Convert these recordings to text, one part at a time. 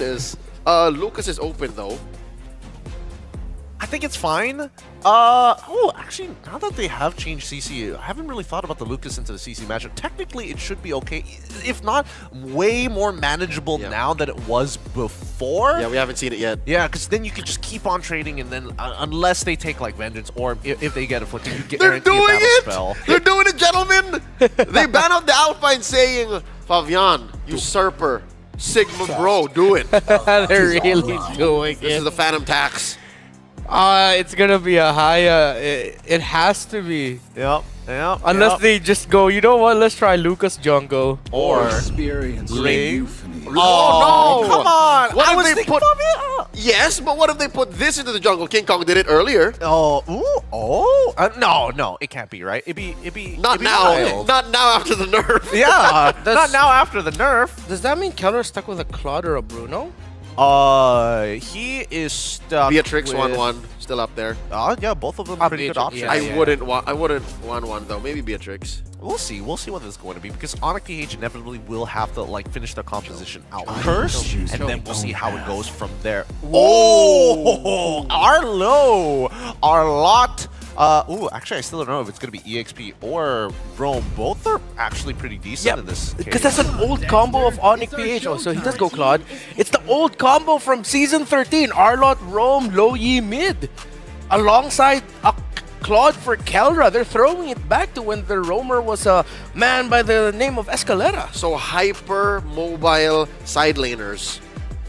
goodness. Lucas is open though. I think it's fine. Actually, now that they have changed CC, I haven't really thought about the Lucas into the CC matchup. Technically, it should be okay. If not, way more manageable now than it was before. Yeah, we haven't seen it yet. Yeah, because then you can just keep on trading, and then unless they take like Vengeance, or if they get a foot, you get They're doing it! spell. They're doing it, gentlemen! They ban out the Alpine saying, Fabian, usurper, Sigma bro, do it. They're really doing This is it. the Phantom Tax. It's gonna be a high. It has to be. Yep. Unless they just go, you know what? Let's try Lucas jungle. or experience Ray. euphony. Oh, no! Come on! What I if was they thinking put- Fabian. Yes, but what if they put this into the jungle? King Kong did it earlier. No, it can't be, right? It'd be Not now. wild. Not now after the nerf. Yeah, not That's- now after the nerf. Does that mean Keller stuck with a Claude or a Bruno? He is stuck Beatrix with... 1-1, still up there. Yeah, both of them pretty good Beatrix, options. yeah. I wouldn't want 1-1 though. Maybe Beatrix. We'll see what this is going to be, because Onic PH inevitably will have to like finish their composition out first, and then we'll see how it goes from there. Oh, Arlo, Arlot. Actually, I still don't know if it's going to be EXP or Rome. Both are actually pretty decent in this case. Because that's an old combo of Onic PH. Oh, so he does go Claude. It's the old combo from season 13. Arlot, Rome, Low Yi mid. Alongside a Claude for Kelra. They're throwing it back to when the roamer was a man by the name of Escalera. So hyper mobile side laners.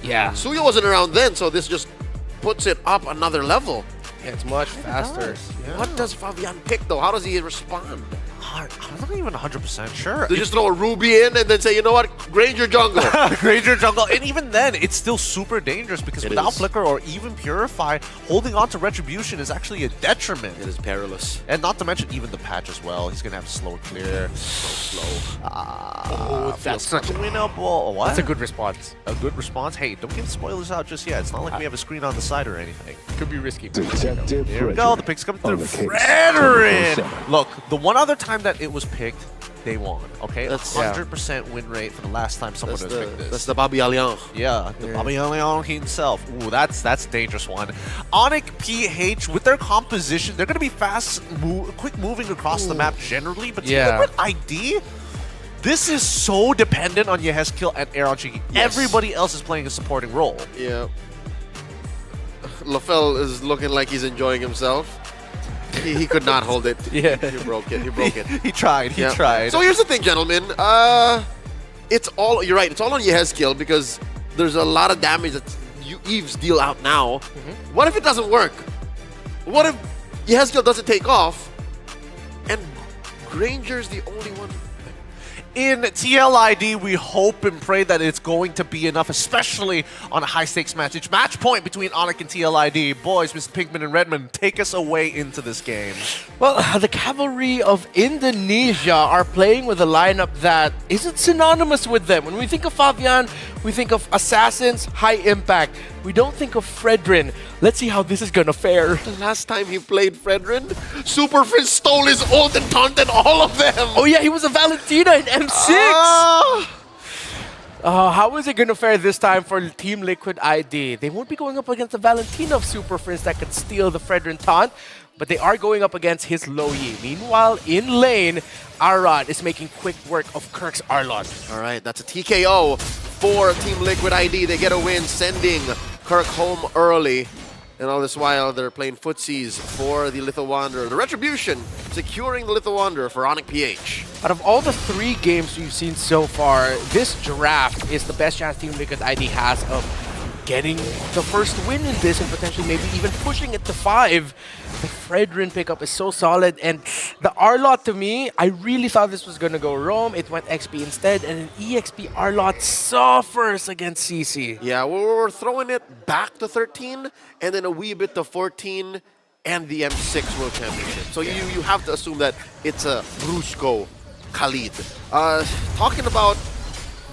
Yeah. Suyo wasn't around then, so this just puts it up another level. Yeah, it's much faster. What does Fabian pick though? How does he respond? I'm not even 100% sure. They just throw a Ruby in and then say, you know what, Granger jungle. Granger jungle, and even then, it's still super dangerous because It without is. Flicker or even Purify, holding on to Retribution is actually a detriment. It is perilous. And not to mention even the patch as well. He's gonna have slow clear. Slow. That's feels winnable. What? That's a good response. A good response. Hey, don't give spoilers out just yet. It's not like we have a screen on the side or anything. Could be risky. Detective Here we go. The picks come through. On the case. Fredrin! Look, the one other time that it was picked, they won. Okay, That's- 100% win rate for the last time someone That's has the, picked this. that's the Bobby Allianz. Yeah, the Bobby Leon himself. Ooh, that's a dangerous one. Onic PH, with their composition, they're going to be quick moving across the map generally, but Yeah. with ID, this is so dependent on Yehezkiel and Aeronchi. Yes. Everybody else is playing a supporting role. Yeah. LaFell is looking like he's enjoying himself. He could not hold it. Yeah. He broke it. He broke it. He tried. He Yeah. tried. So here's the thing, gentlemen. It's all, you're right, it's all on Yehezkiel because there's a lot of damage that Eves deal out now. What if it doesn't work? What if Yehezkiel doesn't take off and Granger's the only one? In TLID, we hope and pray that it's going to be enough, especially on a high-stakes match. It's match point between Onic and TLID. Boys, Mr. Pinkman and Redmond, take us away into this game. Well, the cavalry of Indonesia are playing with a lineup that isn't synonymous with them. When we think of Fabian, we think of assassins, high impact. We don't think of Fredrin. Let's see how this is gonna fare. The last time he played Fredrin, Super Frizz stole his ult and taunted all of them. Oh yeah, he was a Valentina in M6! How is it gonna fare this time for Team Liquid ID? They won't be going up against the Valentina of Super Friends that could steal the Fredrin taunt, but they are going up against his Low Yi. Meanwhile, in lane, Arad is making quick work of Kirk's Arlot. All right, that's a TKO for Team Liquid ID. They get a win, sending Kirk home early. And all this while, they're playing footsies for the Little Wanderer. The Retribution securing the Little Wanderer for Onic PH. Out of all the 3 games we've seen so far, this draft is the best chance Team Liquid ID has of getting the first win in this and potentially maybe even pushing it to 5. The Fredrin pickup is so solid, and the Arlot, to me, I really thought this was going to go Rome. It went XP instead, and an EXP Arlot suffers against CC. Yeah, we're throwing it back to 13 and then a wee bit to 14 and the M6 World Championship. So you have to assume that it's a Brusko Khalid. Talking about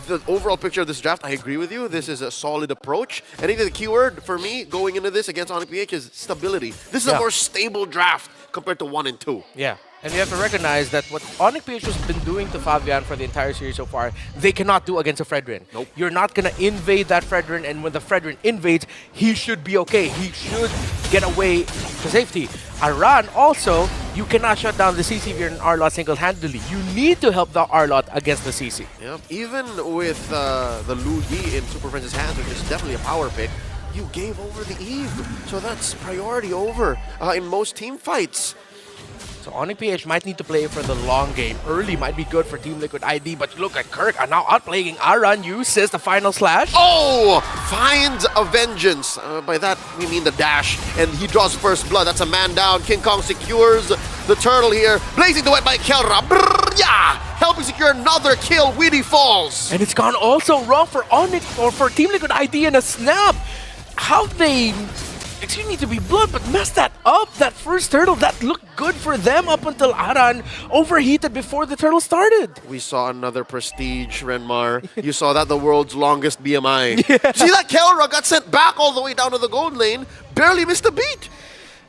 the overall picture of this draft, I agree with you. This is a solid approach. I think the keyword for me going into this against Onic PH is stability. This is a more stable draft compared to 1 and 2. Yeah. And you have to recognize that what Onic PH has been doing to Fabian for the entire series so far, they cannot do against a Fredrin. Nope. You're not going to invade that Fredrin, and when the Fredrin invades, he should be okay. He should get away to safety. Aran also, you cannot shut down the CC if you're an R-Lot single-handedly. You need to help the R-Lot against the CC. Yep. Even with the Lu Yi in Super Friends' hands, which is definitely a power pick, you gave over the Eve. So that's priority over in most team fights. So Onic PH might need to play for the long game. Early might be good for Team Liquid ID, but look at Kirk now outplaying Aran, uses the final slash. Oh! Finds a vengeance. By that, we mean the dash. And he draws first blood. That's a man down. King Kong secures the turtle here. Blazing the wet by Kelra. Brrr, yeah! Helping secure another kill. Weedy falls. And it's gone also wrong for Onic or for Team Liquid ID in a snap. How they, excuse me to be blunt, but messed that up. That first turtle, that looked good for them up until Aran overheated before the turtle started. We saw another prestige, Renmar. You saw that, the world's longest BMI. Yeah. See that Kelra got sent back all the way down to the gold lane, barely missed a beat.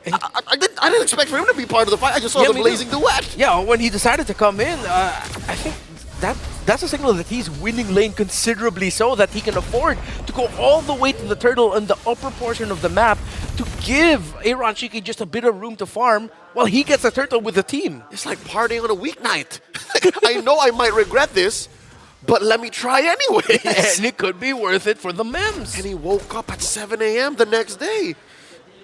I didn't expect for him to be part of the fight. I just saw the blazing duet. Yeah, when he decided to come in, I think that's a signal that he's winning lane considerably so that he can afford to go all the way to the turtle in the upper portion of the map to give Aaron Shiki just a bit of room to farm while he gets the turtle with the team. It's like partying on a weeknight. I know I might regret this, but let me try anyways. And it could be worth it for the mems. And he woke up at 7 a.m. the next day.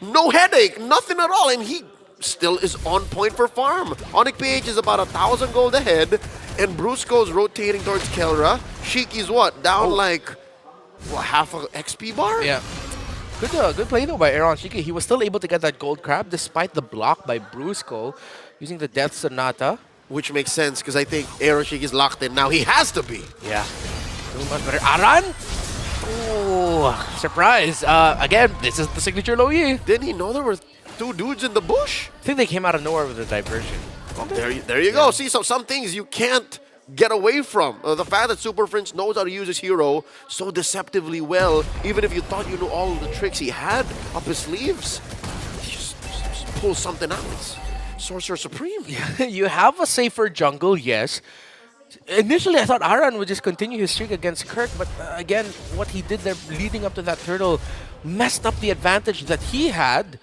No headache, nothing at all, and he still is on point for farm. Onic PH is about 1,000 gold ahead, and Brusco's rotating towards Kelra. Shiki's what? Down like, what, half a XP bar? Yeah. Good play though by Aaron Shiki. He was still able to get that gold crab despite the block by Brusco using the Death Sonata. Which makes sense, because I think Aaron Shiki's locked in now. He has to be. Yeah. Too much better. Aran? Ooh, surprise. Again, this is the signature low Yi. Didn't he know there were two dudes in the bush? I think they came out of nowhere with a diversion. There you go. See, so some things you can't get away from. The fact that Super Prince knows how to use his hero so deceptively well, even if you thought you knew all of the tricks he had up his sleeves, he just pulls something out. It's Sorcerer Supreme. You have a safer jungle, yes. Initially, I thought Aran would just continue his streak against Kirk, but again, what he did there leading up to that turtle messed up the advantage that he had.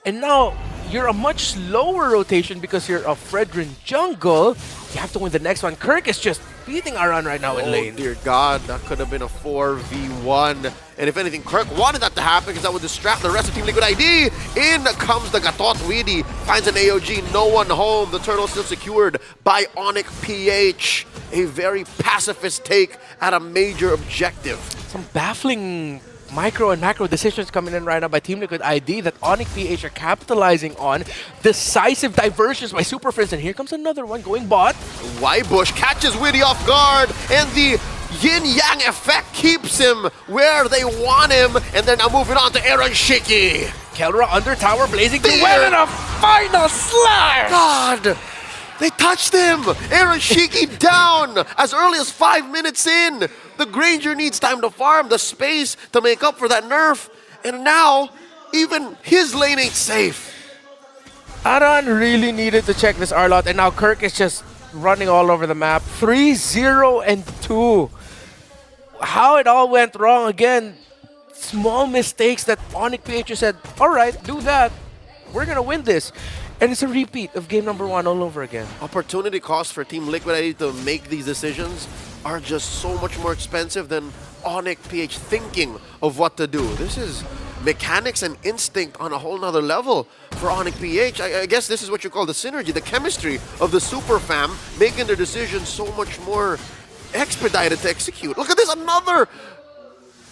And now, you're a much slower rotation because you're a Fredrin jungle. You have to win the next one. Kirk is just beating Aran right now in lane. Oh dear God, that could have been a 4v1. And if anything, Kirk wanted that to happen because that would distract the rest of Team Liquid ID. In comes the Gatot Weedy, finds an AOG, no one home. The turtle still secured by Onic PH. A very pacifist take at a major objective. Some baffling micro and macro decisions coming in right now by Team Liquid ID that Onic PH are capitalizing on. Decisive diversions by Super Friends, and here comes another one going bot. Bush catches Weedy off guard, and the yin-yang effect keeps him where they want him, and they're now moving on to Aaron Shiki. Kelra under tower blazing the well and a final slash! God! They touched him! Aaron Shiki down as early as 5 minutes in. The Granger needs time to farm, the space to make up for that nerf. And now, even his lane ain't safe. Aran really needed to check this R-Lot, and now Kirk is just running all over the map. 3-0 and 2. How it all went wrong again. Small mistakes that Onic PH said, alright, do that. We're gonna win this. And it's a repeat of game number 1 all over again. Opportunity costs for Team Liquid ID to make these decisions are just so much more expensive than Onic PH thinking of what to do. This is mechanics and instinct on a whole nother level for Onic PH. I guess this is what you call the synergy, the chemistry of the super fam, making their decisions so much more expedited to execute. Look at this, another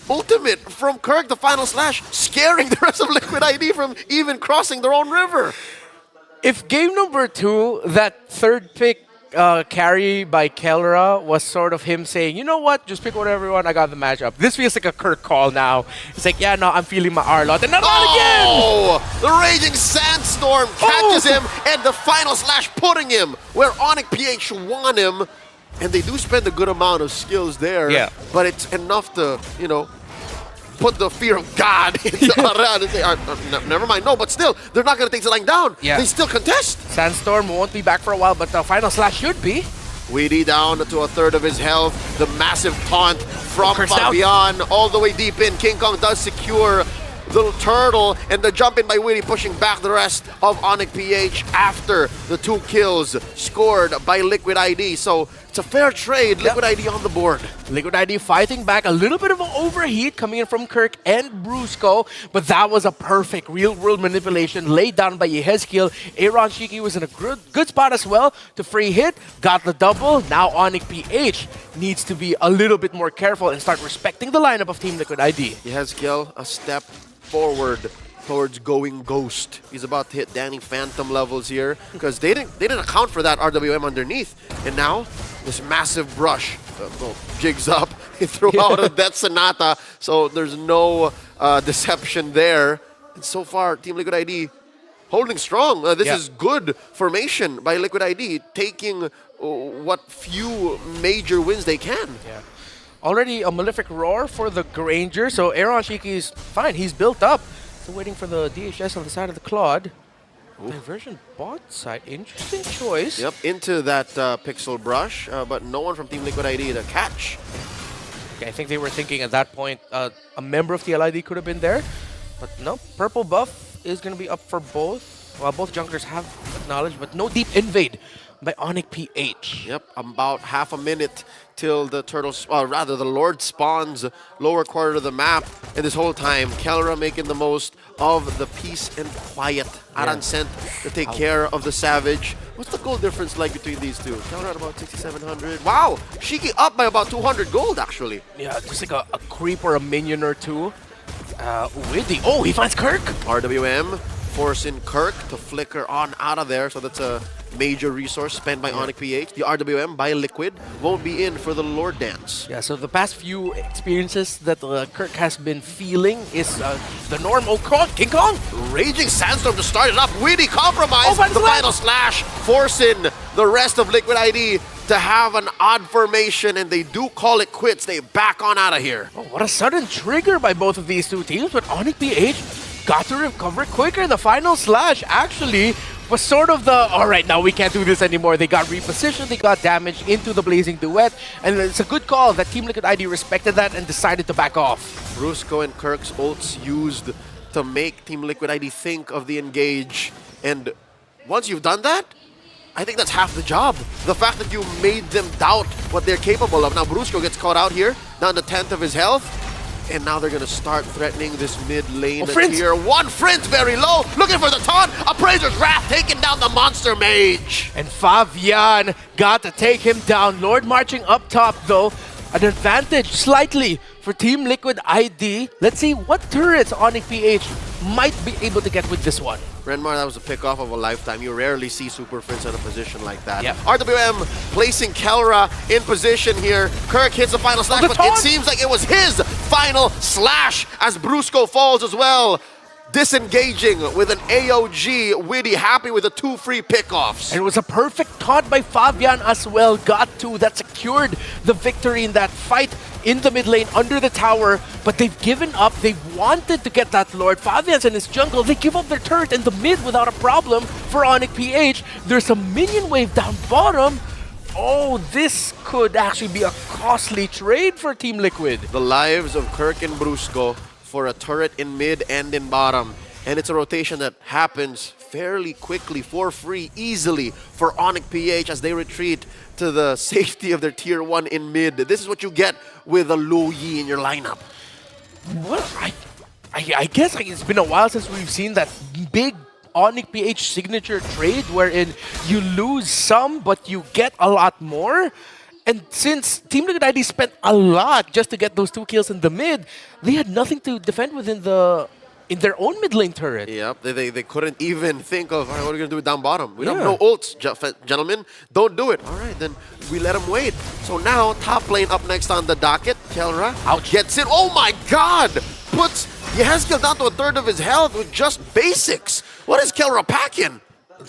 ultimate from Kirk, the final slash, scaring the rest of Liquid ID from even crossing their own river. If game number 2, that third pick carry by Kelra was sort of him saying, you know what, just pick whatever you want, I got the matchup. This feels like a Kirk call now. It's like, yeah, no, I'm feeling my R-Lot. And not again! Oh! The Raging Sandstorm catches him, and the final slash putting him where Onic PH won him. And they do spend a good amount of skills there, yeah. But it's enough to, you know, put the fear of God into Aran and say, never mind. No, but still, they're not going to take the line down. Yeah. They still contest. Sandstorm won't be back for a while, but the final slash should be. Weedy down to a third of his health. The massive taunt from Cursed out. Fabian all the way deep in. King Kong does secure the turtle, and the jump in by Weedy pushing back the rest of Onic PH after the 2 kills scored by Liquid ID. So it's a fair trade. Liquid ID on the board. Liquid ID fighting back, a little bit of an overheat coming in from Kirk and Brusco, but that was a perfect real-world manipulation laid down by Yehezkiel. Aaron Shiki was in a good spot as well to free hit, got the double. Now Onic PH needs to be a little bit more careful and start respecting the lineup of Team Liquid ID. Yehezkiel a step forward towards going ghost. He's about to hit Danny Phantom levels here because they didn't account for that RWM underneath. And now this massive brush jigs up. He threw out a Death Sonata, so there's no deception there. And so far, Team Liquid ID holding strong. This is good formation by Liquid ID, taking what few major wins they can. Yeah. Already a Malefic Roar for the Granger, so Aaron Shiki is fine. He's built up. Still waiting for the DHS on the side of the Claude. Diversion bot side. Interesting choice. Yep, into that Pixel Brush, but no one from Team Liquid ID to catch. Okay, I think they were thinking at that point a member of TLID could have been there. But no, purple buff is going to be up for both. Well, both junglers have acknowledged, but no deep invade by Onic PH. Yep, about half a minute till the turtles, rather the Lord spawns lower quarter of the map. And this whole time, Kelra making the most of the peace and quiet. Aran sent to take care of the Savage. What's the gold difference like between these two? Kelra at about 6,700. Wow, Shiki up by about 200 gold actually. Yeah, just like a creep or a minion or two. Widdy. Oh, he finds Kirk. RWM forcing Kirk to flicker on out of there. So that's a major resource spent by Onic PH. The RWM by Liquid won't be in for the Lord Dance. Yeah, so the past few experiences that Kirk has been feeling is the norm. Oh, King Kong! Raging Sandstorm to start it up. Witty compromise. Oh, the final slash forcing the rest of Liquid ID to have an odd formation, and they do call it quits. They back on out of here. Oh, what a sudden trigger by both of these two teams, but Onic PH got to recover quicker. The final slash actually was sort of the, all right, now we can't do this anymore. They got repositioned, they got damaged into the Blazing Duet, and it's a good call that Team Liquid ID respected that and decided to back off. Brusco and Kirk's ults used to make Team Liquid ID think of the engage, and once you've done that, I think that's half the job. The fact that you made them doubt what they're capable of. Now Brusco gets caught out here, down to 10th of his health. And now they're going to start threatening this mid lane tier 1. Friends very low, looking for the taunt. Appraiser's Wrath taking down the Monster Mage. And Fabian got to take him down. Lord marching up top though. An advantage slightly for Team Liquid ID. Let's see what turrets Onic PH might be able to get with this one. Renmar, that was a pick-off of a lifetime. You rarely see Super Friends in a position like that. Yep. RWM placing Kelra in position here. Kirk hits the final slash, but it seems like it was his final slash as Brusco falls as well. Disengaging with an AOG. Widdy happy with the 2 free pickoffs. And it was a perfect taunt by Fabian as well. Got 2. That secured the victory in that fight in the mid lane under the tower. But they've given up. They wanted to get that Lord. Fabian's in his jungle. They give up their turret in the mid without a problem for Onic PH. There's a minion wave down bottom. Oh, this could actually be a costly trade for Team Liquid. The lives of Kirk and Brusco for a turret in mid and in bottom. And it's a rotation that happens fairly quickly, for free, easily for Onic PH as they retreat to the safety of their tier 1 in mid. This is what you get with a Lu Yi in your lineup. Well, I guess it's been a while since we've seen that big Onic PH signature trade wherein you lose some but you get a lot more. And since Team Liquid ID spent a lot just to get those 2 kills in the mid, they had nothing to defend within in their own mid lane turret. Yep, they couldn't even think of, all right, what are we going to do down bottom? We have no ults, gentlemen. Don't do it. All right, then we let them wait. So now, top lane up next on the docket. Kelra gets it. Oh my god! Puts Yehezkiel down to a third of his health with just basics. What is Kelra packing?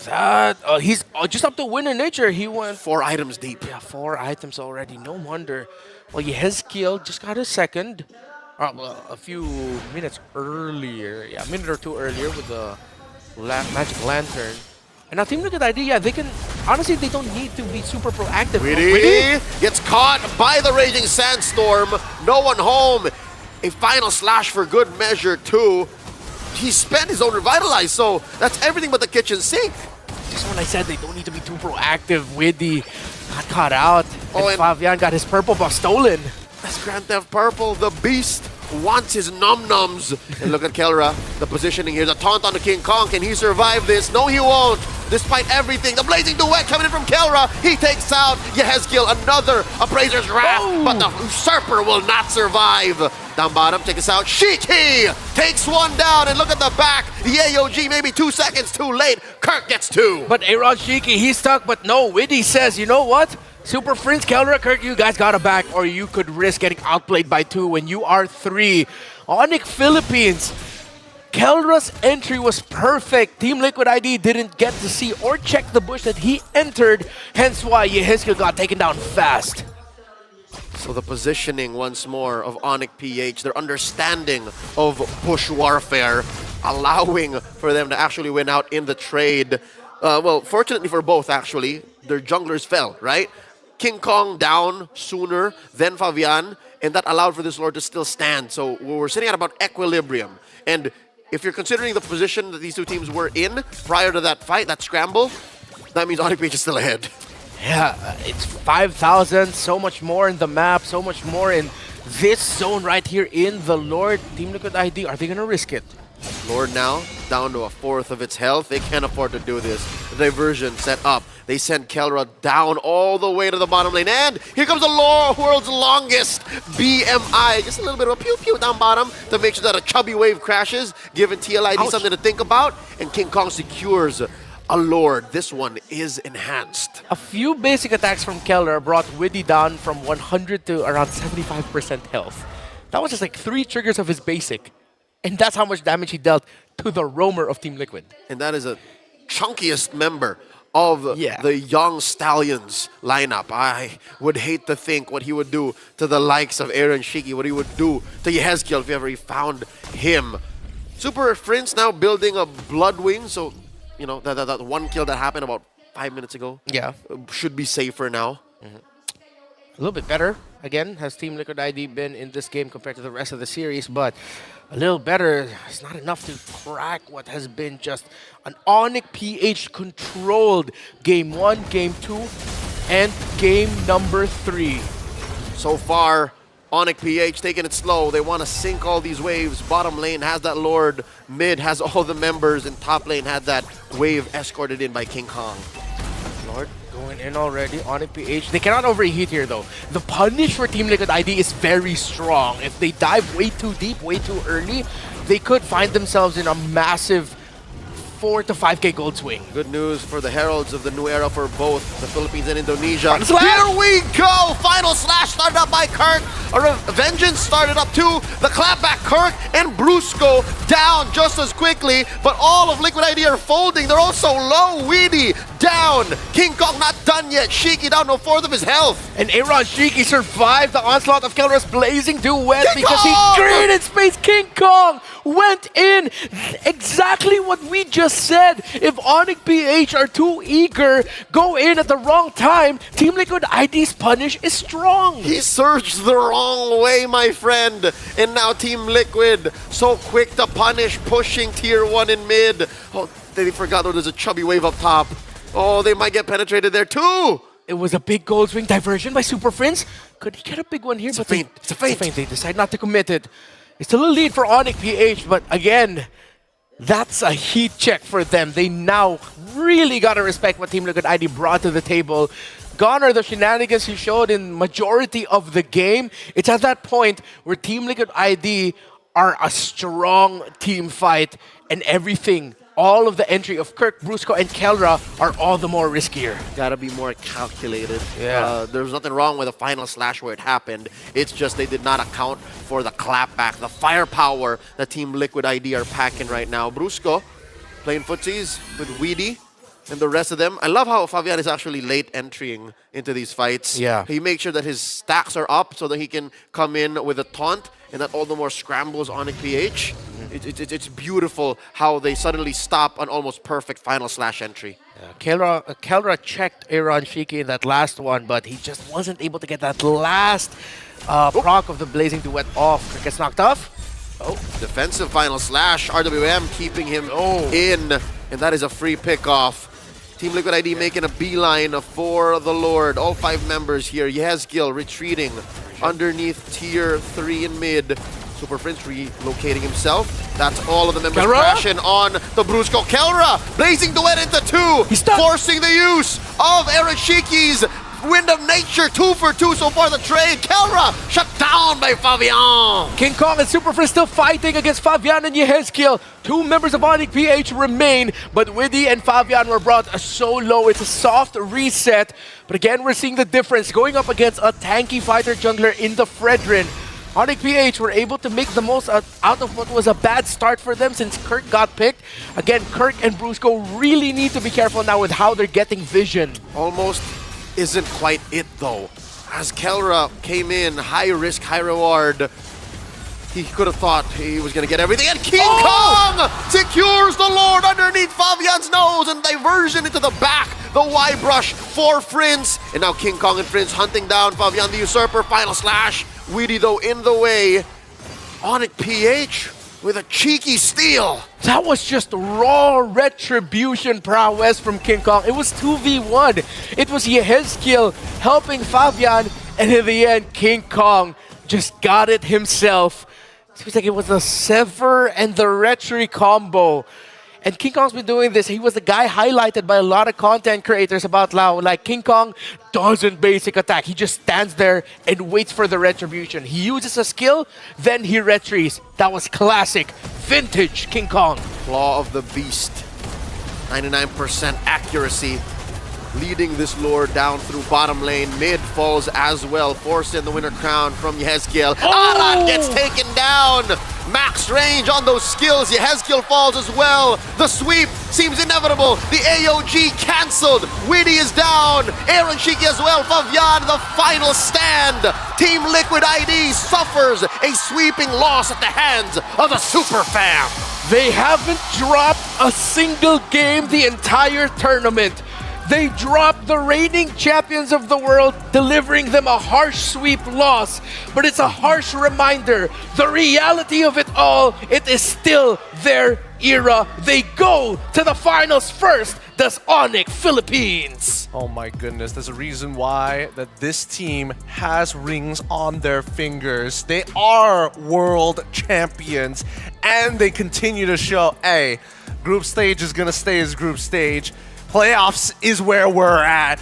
That he's just up to Winner Nature. He went 4 items deep. Yeah, 4 items already. No wonder. Well, Yehezkiel just got a second. Well, a few minutes earlier, yeah, a minute or two earlier with the Magic Lantern. And now Team Liquid ID, yeah, they can, honestly, they don't need to be super proactive. Witty gets caught by the Raging Sandstorm. No one home. A final slash for good measure, too. He spent his own Revitalize, so that's everything but the kitchen sink. Just when I said they don't need to be too proactive, Widdy got caught out. Oh, and Fabian got his purple buff stolen. That's Grand Theft Purple. The beast wants his num-nums. And look at Kelra, the positioning here. The taunt on the King Kong. Can he survive this? No, he won't. Despite everything, the Blazing Duet coming in from Kelra. He takes out Yehezkiel, another Appraiser's Wrath. Oh. But the Usurper will not survive. Down bottom, take us out. Shiki takes one down. And look at the back. The AOG maybe 2 seconds too late. Kirk gets two. But Aaron Shiki, he's stuck. But no, Widdy says, you know what? Super Prince, Kelra, Kirk, you guys got a back, or you could risk getting outplayed by 2 when you are 3. Onic Philippines. Kelra's entry was perfect. Team Liquid ID didn't get to see or check the bush that he entered, hence why Yehezkiel got taken down fast. So the positioning once more of Onic PH, their understanding of bush warfare, allowing for them to actually win out in the trade. Well, fortunately for both, actually, their junglers fell, right? King Kong down sooner than Fabian, and that allowed for this Lord to still stand. So we're sitting at about equilibrium. And if you're considering the position that these two teams were in prior to that fight, that scramble, that means Onic PH is still ahead. Yeah, it's 5,000, so much more in the map, so much more in this zone right here in the Lord. Team Liquid ID, are they going to risk it? Lord now down to a fourth of its health. They can't afford to do this. The diversion set up. They send Kelra down all the way to the bottom lane. And here comes the world's longest BMI. Just a little bit of a pew-pew down bottom to make sure that a chubby wave crashes, giving TLID something to think about. And King Kong secures a Lord. This one is enhanced. A few basic attacks from Kelra brought Widdy down from 100 to around 75% health. That was just like 3 triggers of his basic. And that's how much damage he dealt to the roamer of Team Liquid. And that is a chunkiest member of the Young Stallions lineup. I would hate to think what he would do to the likes of Aaron Shiki, what he would do to Yehezkiel if ever he found him. Super Prince now building a Bloodwing, so, you know, that one kill that happened about 5 minutes ago should be safer now. A little bit better, again, has Team Liquid ID been in this game compared to the rest of the series, but a little better is not enough to crack what has been just an Onic PH controlled Game 1, Game 2, and Game number 3. So far, Onic PH taking it slow. They want to sink all these waves. Bottom lane has that Lord. Mid has all the members. And top lane had that wave escorted in by King Kong. Lord going in already, Onic PH. They cannot overheat here though. The punish for Team Liquid ID is very strong. If they dive way too deep, way too early, they could find themselves in a massive 4 to 5k gold swing. Good news for the heralds of the new era for both the Philippines and Indonesia. Here we go! Final slash started up by Kirk. A Vengeance started up too. The clapback, Kirk and Brusco down just as quickly, but all of Liquid ID are folding. They're all so low. Weedy down. King Kong not done yet. Shiki down to a fourth of his health. And Aaron Shiki survived the onslaught of Kelra's Blazing Duet King because Kong! he created space. King Kong went in. Exactly what we just said. If Onic PH are too eager, go in at the wrong time, Team Liquid ID's punish is strong. He surged the wrong way, my friend. And now Team Liquid so quick to punish, pushing tier 1 in mid. Oh, they forgot there's a chubby wave up top. Oh, they might get penetrated there too. It was a big gold swing diversion by Super Prince. Could he get a big one here? It's a feint. It's a feint. They decide not to commit it. It's still a lead for Onic PH, but again, that's a heat check for them. They now really gotta respect what Team Liquid ID brought to the table. Gone are the shenanigans he showed in majority of the game. It's at that point where Team Liquid ID are a strong team fight, and everything, all of the entry of Kirk, Brusco, and Kelra are all the more riskier. Gotta be more calculated. Yeah. There's nothing wrong with the final slash where it happened. It's just they did not account for the clapback, the firepower that Team Liquid ID are packing right now. Brusco playing footsies with Weedy and the rest of them. I love how Fabian is actually late entering into these fights. Yeah. He makes sure that his stacks are up so that he can come in with a taunt and that all the more scrambles Onic PH. It's beautiful how they suddenly stop an almost perfect final slash entry. Kelra checked Aaron Shiki in that last one, but he just wasn't able to get that last proc of the Blazing Duet off. Gets knocked off. Oh, defensive final slash. RWM keeping him in, and that is a free pick-off. Team Liquid ID making a beeline for the Lord. All 5 members here. Yezgil retreating underneath tier 3 in mid. Super Prince relocating himself. That's all of the members crashing on the Brusco. Kelra blazing duet into 2, forcing the use of Erashiki's Wind of Nature. 2 for 2 so far the trade. Kelra shut down by Fabian. King Kong and Super Prince still fighting against Fabian and Yezgil. 2 members of Onic PH remain, but Widdy and Fabian were brought so low. It's a soft reset. But again, we're seeing the difference going up against a tanky fighter jungler in the Fredrin. Onic PH were able to make the most out of what was a bad start for them since Kirk got picked. Again, Kirk and Brusco really need to be careful now with how they're getting vision. Almost isn't quite it though. As Kelra came in, high risk, high reward. He could have thought he was going to get everything. And King Kong secures the Lord underneath Fabian's nose and diversion into the back. The Y brush for Prince. And now King Kong and Prince hunting down Fabian the Usurper. Final slash. Weedy though in the way. Onic PH with a cheeky steal. That was just raw retribution prowess from King Kong. It was 2v1. It was Yezgil helping Fabian, and in the end, King Kong just got it himself. Seems like it was the Sever and the Retri combo. And King Kong's been doing this. He was the guy highlighted by a lot of content creators about Lao. Like, King Kong doesn't basic attack. He just stands there and waits for the retribution. He uses a skill, then he retries. That was classic, vintage King Kong. Claw of the Beast. 99% accuracy. Leading this Lord down through bottom lane. Mid falls as well. Forcing the winner crown from Yezgil. Aran gets taken down. Max range on those skills. Yezgil falls as well. The sweep seems inevitable. The AOG cancelled. Widdy is down. Aaron Shiki as well. Fabian, the final stand. Team Liquid ID suffers a sweeping loss at the hands of the Super Fam. They haven't dropped a single game the entire tournament. They dropped the reigning champions of the world, delivering them a harsh sweep loss. But it's a harsh reminder, the reality of it all, it is still their era. They go to the finals first, does Onic Philippines. Oh my goodness, there's a reason why that this team has rings on their fingers. They are world champions, and they continue to show, hey, group stage is gonna stay as group stage. Playoffs is where we're at.